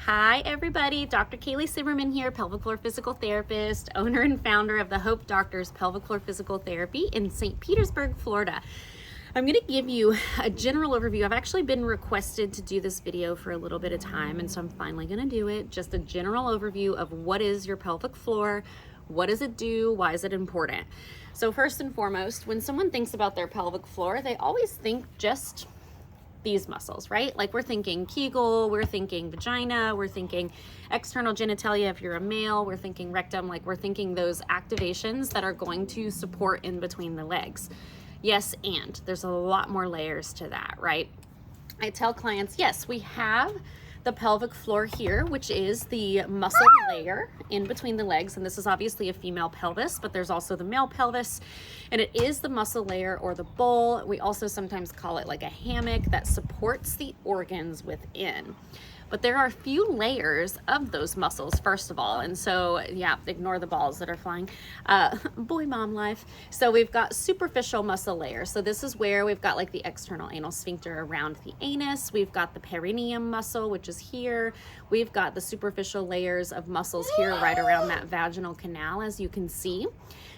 Hi everybody, Dr. Kaylee Simmerman here, pelvic floor physical therapist, owner and founder of the Hope Doctors Pelvic Floor Physical Therapy in St. Petersburg, Florida. I'm going to give you a general overview. I've actually been requested to do this video for a little bit of time, and so I'm finally going to do it. Just a general overview of what is your pelvic floor, what does it do, why is it important? So first and foremost, when someone thinks about their pelvic floor, they always think just these muscles, right? Like we're thinking Kegel, we're thinking vagina, we're thinking external genitalia if you're a male, we're thinking rectum, like we're thinking those activations that are going to support in between the legs. Yes, and there's a lot more layers to that, right? I tell clients, yes, we have the pelvic floor here, which is the muscle layer in between the legs. And this is obviously a female pelvis, but there's also the male pelvis. And it is the muscle layer or the bowl. We also sometimes call it like a hammock that supports the organs within. But there are a few layers of those muscles, first of all. And so, yeah, ignore the balls that are flying. Boy, mom life. So we've got superficial muscle layers. So this is where we've got like the external anal sphincter around the anus. We've got the perineum muscle, which is here. We've got the superficial layers of muscles here right around that vaginal canal, as you can see.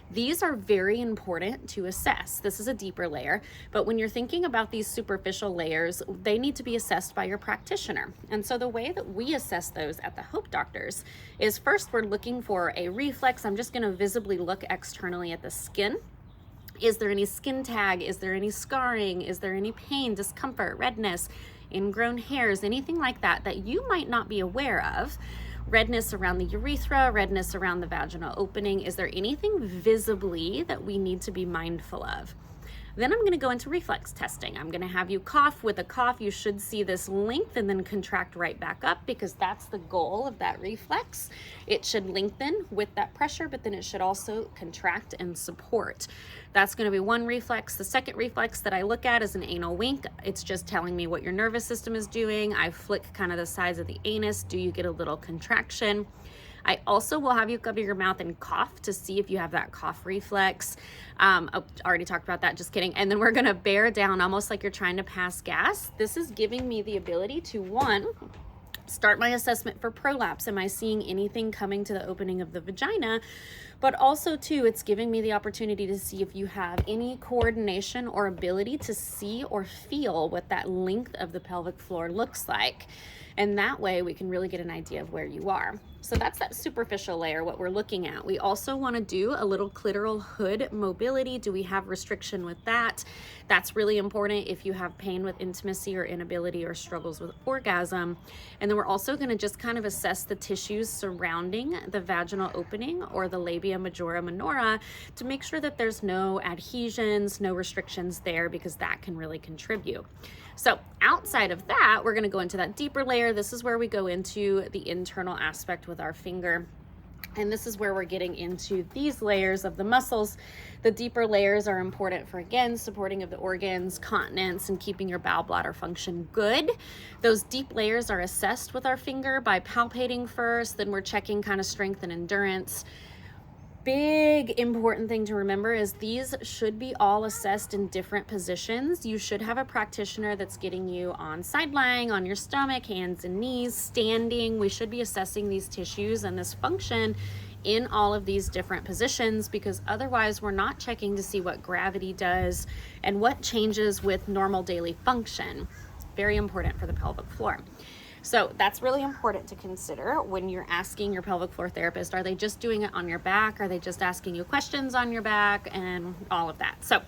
These are very important to assess. This is a deeper layer, but when you're thinking about these superficial layers, they need to be assessed by your practitioner. And so the way that we assess those at the Hope Doctors is first we're looking for a reflex. I'm just going to visibly look externally at the skin. Is there any skin tag? Is there any scarring? Is there any pain, discomfort, redness, ingrown hairs, anything like that that you might not be aware of? Redness around the urethra, redness around the vaginal opening. Is there anything visibly that we need to be mindful of? Then I'm going to go into reflex testing. I'm going to have you cough. With a cough, you should see this length and then contract right back up, because that's the goal of that reflex. It should lengthen with that pressure, but then it should also contract and support. That's going to be one reflex. The second reflex that I look at is an anal wink. It's just telling me what your nervous system is doing. I flick kind of the sides of the anus. Do you get a little contraction? I also will have you cover your mouth and cough to see if you have that cough reflex. Already talked about that, just kidding. And then we're gonna bear down almost like you're trying to pass gas. This is giving me the ability to, one, start my assessment for prolapse. Am I seeing anything coming to the opening of the vagina? But also, two, it's giving me the opportunity to see if you have any coordination or ability to see or feel what that length of the pelvic floor looks like. And that way we can really get an idea of where you are. So that's that superficial layer, what we're looking at. We also want to do a little clitoral hood mobility. Do we have restriction with that? That's really important if you have pain with intimacy or inability or struggles with orgasm. And then we're also going to just kind of assess the tissues surrounding the vaginal opening or the labia majora minora to make sure that there's no adhesions, no restrictions there, because that can really contribute. So outside of that, we're going to go into that deeper layer. This is where we go into the internal aspect with our finger. And this is where we're getting into these layers of the muscles. The deeper layers are important for, again, supporting of the organs, continence, and keeping your bowel bladder function good. Those deep layers are assessed with our finger by palpating first, then we're checking kind of strength and endurance. Big important thing to remember is these should be all assessed in different positions. You should have a practitioner that's getting you on side lying, on your stomach, hands and knees, standing. We should be assessing these tissues and this function in all of these different positions, because otherwise we're not checking to see what gravity does and what changes with normal daily function. It's very important for the pelvic floor. So that's really important to consider when you're asking your pelvic floor therapist. Are they just doing it on your back? Are they just asking you questions on your back and all of that? So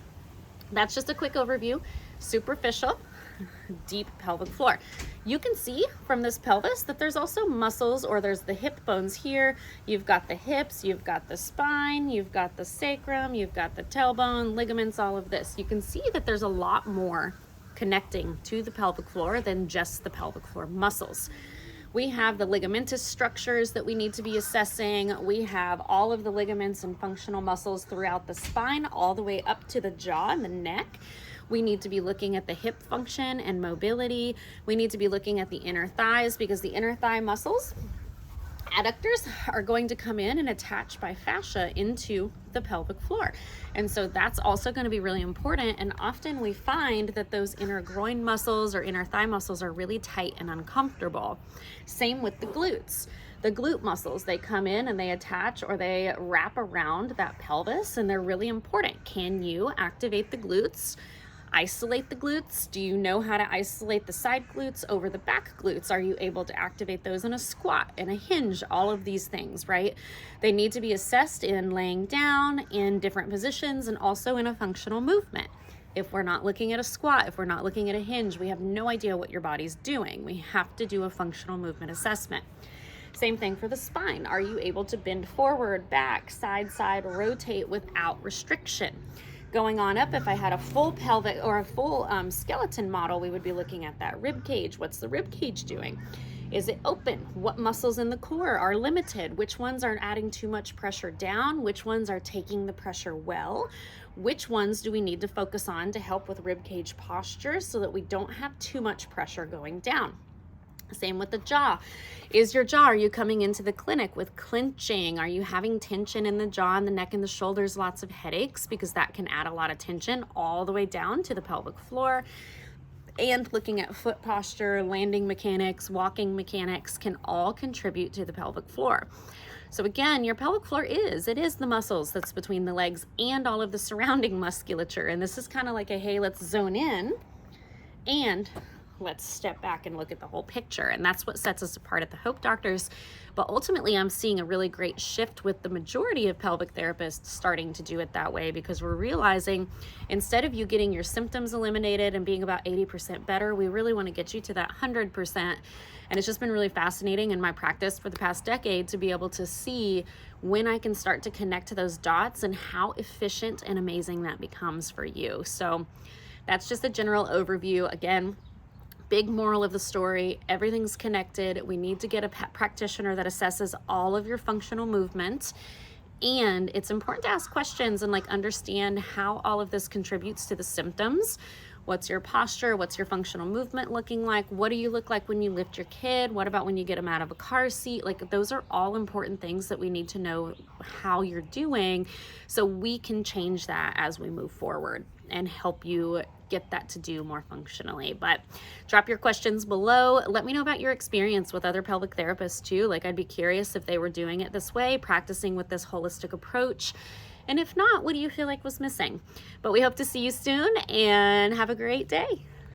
that's just a quick overview. Superficial, deep pelvic floor. You can see from this pelvis that there's also muscles, or there's the hip bones here. You've got the hips, you've got the spine, you've got the sacrum, you've got the tailbone, ligaments, all of this. You can see that there's a lot more connecting to the pelvic floor than just the pelvic floor muscles. We have the ligamentous structures that we need to be assessing. We have all of the ligaments and functional muscles throughout the spine, all the way up to the jaw and the neck. We need to be looking at the hip function and mobility. We need to be looking at the inner thighs, because the inner thigh muscles Adductors are going to come in and attach by fascia into the pelvic floor. And so that's also going to be really important. And often we find that those inner groin muscles or inner thigh muscles are really tight and uncomfortable. Same with the glutes. The glute muscles, they come in and they attach or they wrap around that pelvis, and they're really important. Can you activate the glutes? Isolate the glutes? Do you know how to isolate the side glutes over the back glutes? Are you able to activate those in a squat, in a hinge? All of these things, right? They need to be assessed in laying down, in different positions, and also in a functional movement. If we're not looking at a squat, if we're not looking at a hinge, we have no idea what your body's doing. We have to do a functional movement assessment. Same thing for the spine. Are you able to bend forward, back, side, rotate without restriction? Going on up, if I had a full pelvic or a full skeleton model, we would be looking at that rib cage. What's the rib cage doing? Is it open? What muscles in the core are limited? Which ones are adding too much pressure down? Which ones are taking the pressure well? Which ones do we need to focus on to help with rib cage posture so that we don't have too much pressure going down? Same with the jaw. Are you coming into the clinic with clenching? Are you having tension in the jaw and the neck and the shoulders, lots of headaches? Because that can add a lot of tension all the way down to the pelvic floor. And looking at foot posture, landing mechanics, walking mechanics can all contribute to the pelvic floor. So again, your pelvic floor is the muscles that's between the legs and all of the surrounding musculature. And this is kind of like a, hey, let's zone in and let's step back and look at the whole picture. And that's what sets us apart at the Hope Doctors. But ultimately, I'm seeing a really great shift with the majority of pelvic therapists starting to do it that way, because we're realizing instead of you getting your symptoms eliminated and being about 80% better, we really want to get you to that 100%. And it's just been really fascinating in my practice for the past decade to be able to see when I can start to connect to those dots and how efficient and amazing that becomes for you. So that's just a general overview. Again, big moral of the story, everything's connected. We need to get a practitioner that assesses all of your functional movement. And it's important to ask questions and understand how all of this contributes to the symptoms. What's your posture? What's your functional movement looking like? What do you look like when you lift your kid? What about when you get them out of a car seat? Those are all important things that we need to know how you're doing so we can change that as we move forward and help you get that to do more functionally. But drop your questions below. Let me know about your experience with other pelvic therapists too. I'd be curious if they were doing it this way, practicing with this holistic approach. And if not, what do you feel like was missing? But we hope to see you soon and have a great day.